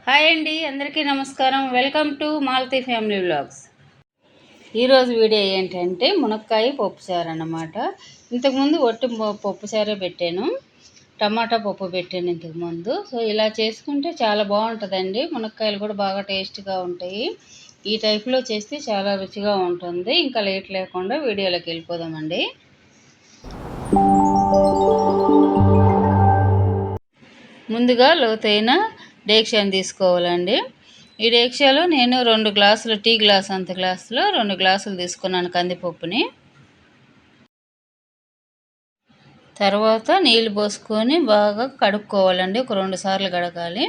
Hi అండి, అందరికీ నమస్కారం. Welcome to Malathi family vlogs. ఈరోజు వీడియో ఏంటంటే మునక్కాయ పప్పుచారు అన్నమాట. ఇంతకుముందు ఒట్టి పప్పుచారే పెట్టాను, టమాటా పప్పు పెట్టాను ఇంతకుముందు. సో ఇలా చేసుకుంటే చాలా బాగుంటుందండి. మునక్కాయలు కూడా బాగా టేస్ట్గా ఉంటాయి. ఈ టైప్లో చేస్తే చాలా రుచిగా ఉంటుంది. ఇంకా లేట్ లేకుండా వీడియోలోకి వెళ్ళిపోదామండి. ముందుగా లోతైన డేక్షాని తీసుకోవాలండి. ఈ డేక్షాలో నేను 2 గ్లాసులు, టీ గ్లాస్ అంత గ్లాసులో 2 గ్లాసులు తీసుకున్నాను కందిపప్పుని. తర్వాత నీళ్ళు పోసుకొని బాగా కడుక్కోవాలండి. ఒక 2 సార్లు కడగాలి.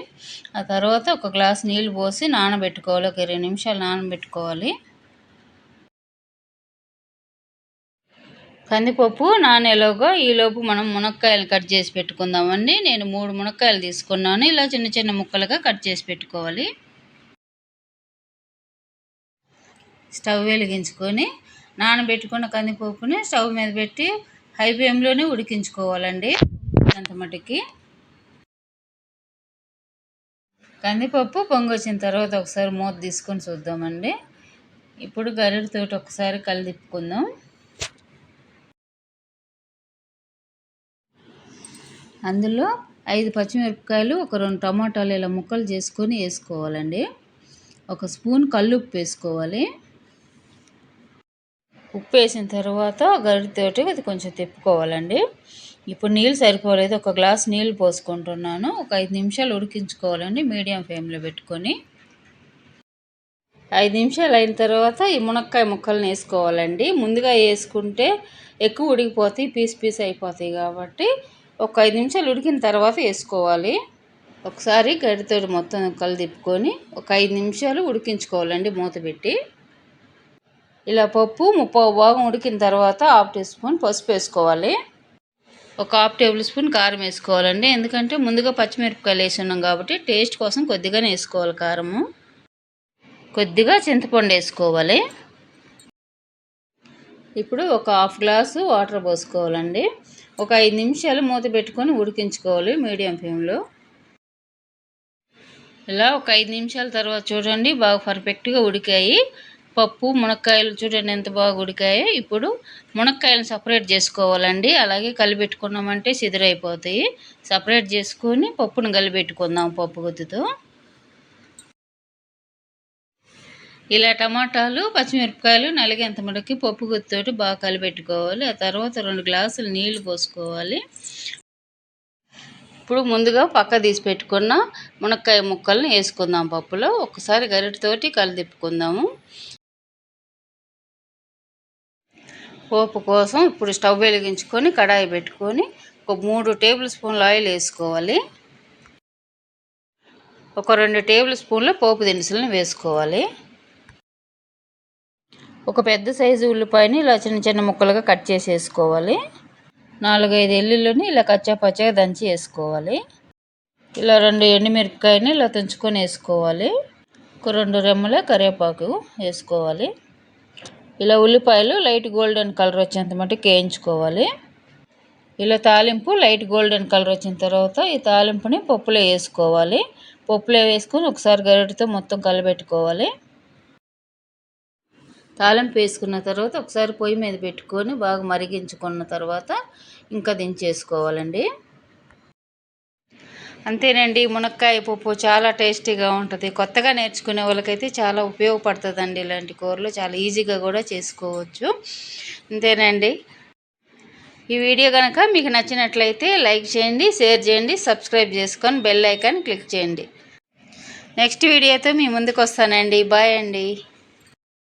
ఆ తర్వాత ఒక గ్లాస్ నీళ్ళు పోసి నానబెట్టుకోవాలి. ఒక 20 నిమిషాలు నానబెట్టుకోవాలి. కందిపప్పు నానేలోగా ఈలోపు మనం మునక్కాయలు కట్ చేసి పెట్టుకుందామండి. నేను 3 మునక్కాయలు తీసుకున్నాను. ఇలా చిన్న చిన్న ముక్కలుగా కట్ చేసి పెట్టుకోవాలి. స్టవ్ వెలిగించుకొని నానబెట్టుకున్న కందిపప్పుని స్టవ్ మీద పెట్టి హై ఫ్లేమ్లోనే ఉడికించుకోవాలండి. అంత మటుకి కందిపప్పు పొంగొచ్చిన తర్వాత ఒకసారి మూత తీసుకొని చూద్దామండి. ఇప్పుడు గరిటెతోటి ఒకసారి కలిదిప్పుకుందాం. అందులో 5 పచ్చిమిరపకాయలు, ఒక 2 టమాటాలు ఇలా ముక్కలు చేసుకొని వేసుకోవాలండి. ఒక స్పూన్ కల్లుప్పు వేసుకోవాలి. ఉప్పు వేసిన తర్వాత గరిటెతోటి అది కొంచెం తిప్పుకోవాలండి. ఇప్పుడు నీళ్ళు సరిపోలేదు, ఒక గ్లాస్ నీళ్ళు పోసుకుంటున్నాను. ఒక 5 నిమిషాలు ఉడికించుకోవాలండి మీడియం ఫ్లేమ్లో పెట్టుకొని. 5 నిమిషాలు అయిన తర్వాత ఈ మునక్కాయ ముక్కల్ని వేసుకోవాలండి. ముందుగా వేసుకుంటే ఎక్కువ ఉడికిపోతాయి, పీస్ అయిపోతాయి. కాబట్టి ఒక 5 నిమిషాలు ఉడికిన తర్వాత వేసుకోవాలి. ఒకసారి గరిటెతోటి మొత్తం ముక్కలు తిప్పుకొని ఒక 5 నిమిషాలు ఉడికించుకోవాలండి మూత పెట్టి. ఇలా పప్పు 30 భాగం ఉడికిన తర్వాత 1/2 టీ స్పూన్ పసుపు వేసుకోవాలి. ఒక 1/2 టేబుల్ స్పూన్ కారం వేసుకోవాలండి. ఎందుకంటే ముందుగా పచ్చిమిరపకాయలు వేసి ఉన్నాం కాబట్టి టేస్ట్ కోసం కొద్దిగానే వేసుకోవాలి కారము. కొద్దిగా చింతపండు వేసుకోవాలి. ఇప్పుడు ఒక 1/2 గ్లాసు వాటర్ పోసుకోవాలండి. ఒక 5 నిమిషాలు మూత పెట్టుకొని ఉడికించుకోవాలి మీడియం ఫ్లేమ్లో. ఇలా ఒక 5 నిమిషాల తర్వాత చూడండి బాగా పర్ఫెక్ట్గా ఉడికాయి. పప్పు మునక్కాయలు చూడండి ఎంత బాగా ఉడికాయో. ఇప్పుడు మునక్కాయలను సపరేట్ చేసుకోవాలండి. అలాగే కలిపెట్టుకున్నామంటే సిదురైపోతాయి. సపరేట్ చేసుకొని పప్పును కలిపెట్టుకుందాం పప్పు గుత్తితో. ఇలా టమాటాలు, పచ్చిమిరపకాయలు నలిగేంత మటుకి పప్పు గుత్తితోటి బాగా కలిపెట్టుకోవాలి. ఆ తర్వాత 2 గ్లాసులు నీళ్లు పోసుకోవాలి. ఇప్పుడు ముందుగా పక్క తీసి పెట్టుకున్న మునక్కాయ ముక్కల్ని వేసుకుందాం పప్పులో. ఒకసారి గరిటెతోటి కలిదిప్పుకుందాము. పోపు కోసం ఇప్పుడు స్టవ్ వెలిగించుకొని కడాయి పెట్టుకొని ఒక 3 టేబుల్ స్పూన్ల ఆయిల్ వేసుకోవాలి. ఒక 2 టేబుల్ స్పూన్ల పోపు దినుసులను వేసుకోవాలి. ఒక పెద్ద సైజు ఉల్లిపాయని ఇలా చిన్న చిన్న ముక్కలుగా కట్ చేసి వేసుకోవాలి. 4-5 ఎల్లుల్లిని ఇలా కచ్చాపచ్చాగా దంచి వేసుకోవాలి. ఇలా 2 ఎండుమిరపకాయని ఇలా తుంచుకొని వేసుకోవాలి. ఒక 2 రెమ్మల కరివేపాకు వేసుకోవాలి. ఇలా ఉల్లిపాయలు లైట్ గోల్డెన్ కలర్ వచ్చేంత మటుకు వేయించుకోవాలి. ఇలా తాలింపు లైట్ గోల్డెన్ కలర్ వచ్చిన తర్వాత ఈ తాలింపుని పప్పులో వేసుకోవాలి. పప్పులో వేసుకొని ఒకసారి గరిటెతో మొత్తం కలబెట్టుకోవాలి. తాలింపు వేసుకున్న తర్వాత ఒకసారి పొయ్యి మీద పెట్టుకొని బాగా మరిగించుకున్న తర్వాత ఇంకా దించేసుకోవాలండి. అంతేనండి, మునక్కాయ పప్పు చాలా టేస్టీగా ఉంటుంది. కొత్తగా నేర్చుకునే వాళ్ళకైతే చాలా ఉపయోగపడుతుందండి. ఇలాంటి కూరలు చాలా ఈజీగా కూడా చేసుకోవచ్చు. అంతేనండి. ఈ వీడియో కనుక మీకు నచ్చినట్లయితే లైక్ చేయండి, షేర్ చేయండి, సబ్స్క్రైబ్ చేసుకొని బెల్ ఐకాన్ క్లిక్ చేయండి. నెక్స్ట్ వీడియోతో మీ ముందుకు వస్తానండి. బాయ్ అండి.